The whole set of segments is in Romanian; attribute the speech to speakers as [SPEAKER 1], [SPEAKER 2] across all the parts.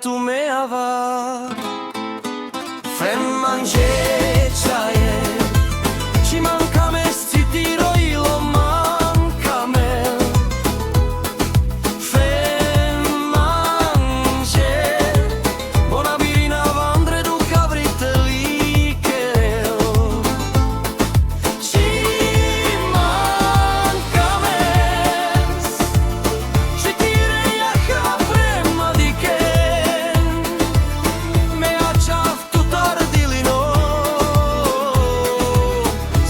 [SPEAKER 1] tu me ava Fem manger chaie Ci manca me sti tiro io manca me Fem manger Bona birina vandre du cavrite licheo Ci manca me Ci tire a capemma di che Me acciaf tu tardilino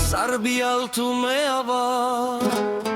[SPEAKER 1] Sarbi al tu me ava